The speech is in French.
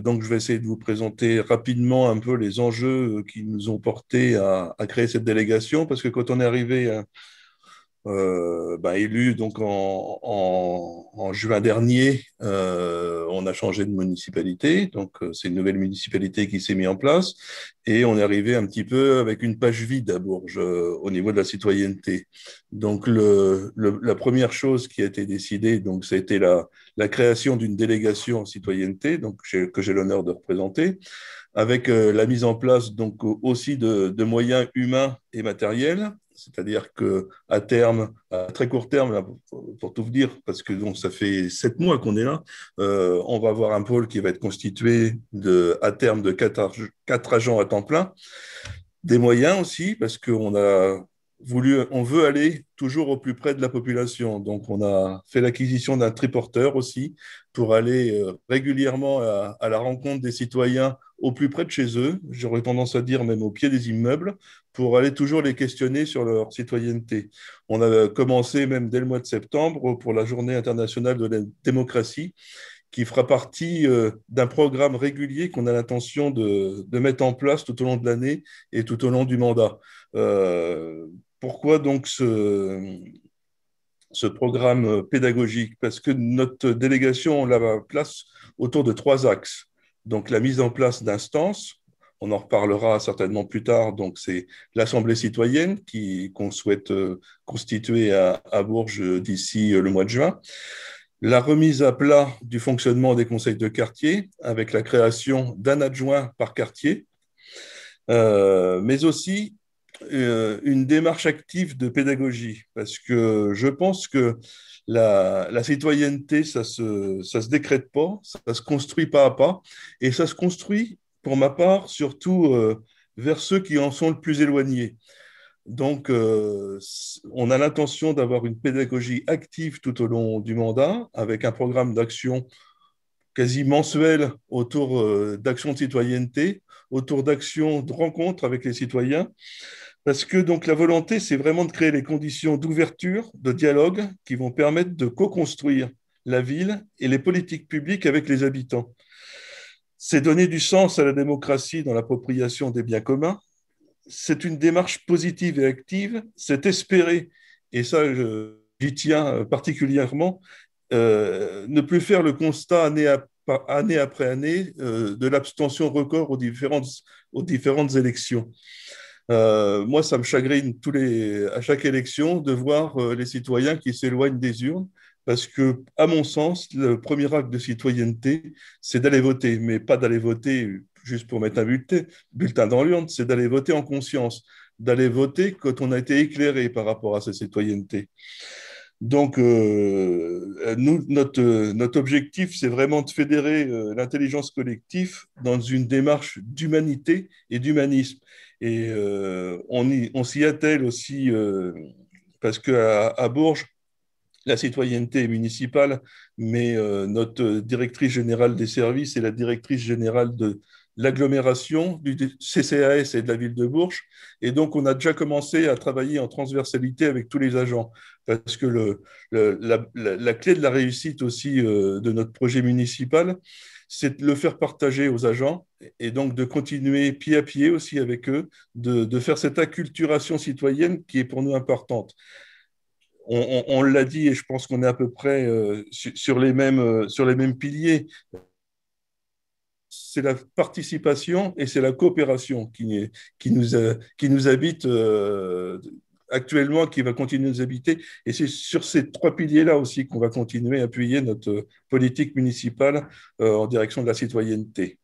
Donc, je vais essayer de vous présenter rapidement un peu les enjeux qui nous ont portés à créer cette délégation, parce que quand on est arrivé élu donc en juin dernier, on a changé de municipalité, donc c'est une nouvelle municipalité qui s'est mise en place, et on est arrivé un petit peu avec une page vide à Bourges au niveau de la citoyenneté. Donc la première chose qui a été décidée, donc ça a été la création d'une délégation en citoyenneté, donc que j'ai l'honneur de représenter, avec la mise en place donc aussi de moyens humains et matériels. C'est-à-dire qu'à terme, à très court terme, là, pour tout vous dire, parce que donc, ça fait 7 mois qu'on est là, on va avoir un pôle qui va être constitué à terme de quatre agents à temps plein, des moyens aussi, parce on veut aller toujours au plus près de la population. Donc, on a fait l'acquisition d'un triporteur aussi pour aller régulièrement à la rencontre des citoyens au plus près de chez eux, j'aurais tendance à dire même au pied des immeubles, pour aller toujours les questionner sur leur citoyenneté. On a commencé même dès le mois de septembre pour la Journée internationale de la démocratie, qui fera partie d'un programme régulier qu'on a l'intention de mettre en place tout au long de l'année et tout au long du mandat. Euh, Pourquoi donc ce programme pédagogique? Parce que notre délégation, on la place autour de 3 axes. Donc la mise en place d'instances, on en reparlera certainement plus tard, donc c'est l'Assemblée citoyenne qu'on souhaite constituer à Bourges d'ici le mois de juin. La remise à plat du fonctionnement des conseils de quartier avec la création d'un adjoint par quartier, mais aussi une démarche active de pédagogie, parce que je pense que la citoyenneté, ça se décrète pas, ça se construit pas à pas, et ça se construit, pour ma part, surtout vers ceux qui en sont le plus éloignés. Donc, on a l'intention d'avoir une pédagogie active tout au long du mandat, avec un programme d'action quasi mensuel autour d'actions de citoyenneté, autour d'actions de rencontres avec les citoyens, parce que donc la volonté, c'est vraiment de créer les conditions d'ouverture, de dialogue qui vont permettre de co-construire la ville et les politiques publiques avec les habitants. C'est donner du sens à la démocratie dans l'appropriation des biens communs. C'est une démarche positive et active. C'est espérer, et ça, j'y tiens particulièrement, ne plus faire le constat année après année de l'abstention record aux différentes élections. Moi, ça me chagrine à chaque élection de voir les citoyens qui s'éloignent des urnes, parce que, à mon sens, le premier acte de citoyenneté, c'est d'aller voter, mais pas d'aller voter juste pour mettre un bulletin dans l'urne, c'est d'aller voter en conscience, d'aller voter quand on a été éclairé par rapport à cette citoyenneté. Donc, nous, notre objectif, c'est vraiment de fédérer l'intelligence collective dans une démarche d'humanité et d'humanisme. Et on s'y attelle aussi parce qu'à Bourges, la citoyenneté est municipale, mais notre directrice générale des services est la directrice générale de l'agglomération du CCAS et de la ville de Bourges. Et donc, on a déjà commencé à travailler en transversalité avec tous les agents, parce que la clé de la réussite aussi de notre projet municipal, c'est de le faire partager aux agents et donc de continuer pied à pied aussi avec eux, de faire cette acculturation citoyenne qui est pour nous importante. On l'a dit et je pense qu'on est à peu près sur les mêmes piliers. C'est la participation et c'est la coopération qui nous habite actuellement, qui va continuer de nous habiter. Et c'est sur ces 3 piliers-là aussi qu'on va continuer à appuyer notre politique municipale en direction de la citoyenneté.